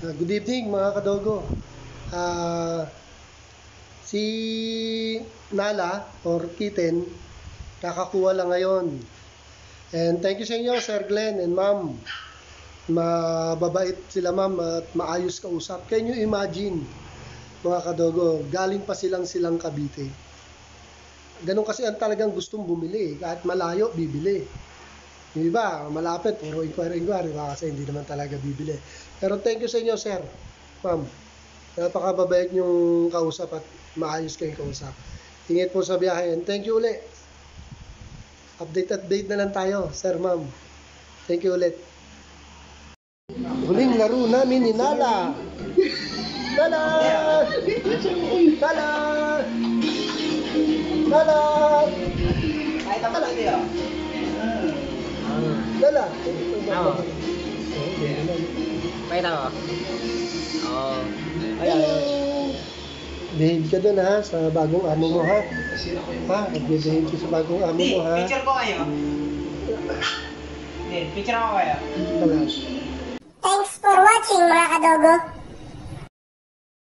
Good evening mga kadogo. Si Nala or Kitten, kakakuha lang ngayon. And thank you sa inyo, Sir Glenn and Ma'am. Mababait sila ma'am at maayos kausap. Can you imagine, mga kadogo, galing pa silang Cavite. Ganun kasi ang talagang gustong bumili. Kahit malayo, bibili. Yung iba, malapit, puro inquiry, kasi hindi naman talaga bibili. Pero thank you sa inyo, sir. Ma'am, napakababait yung kausap at maayos kayong kausap. Ingit po sa biyahe. And thank you ulit. Update na lang tayo, sir, ma'am. Thank you ulit. Huling laro namin ni Nala. Nala! Nala! Nala! Kahit ako dito. Nala! Ako. Pakita ko. Oo. Behave ka dun ha, sa bagong amo mo ha. Ha, behave ka sa bagong amo mo ha. Picture ko kayo. Hindi, picture ako kayo. Wala. Thanks for watching mga kadogo.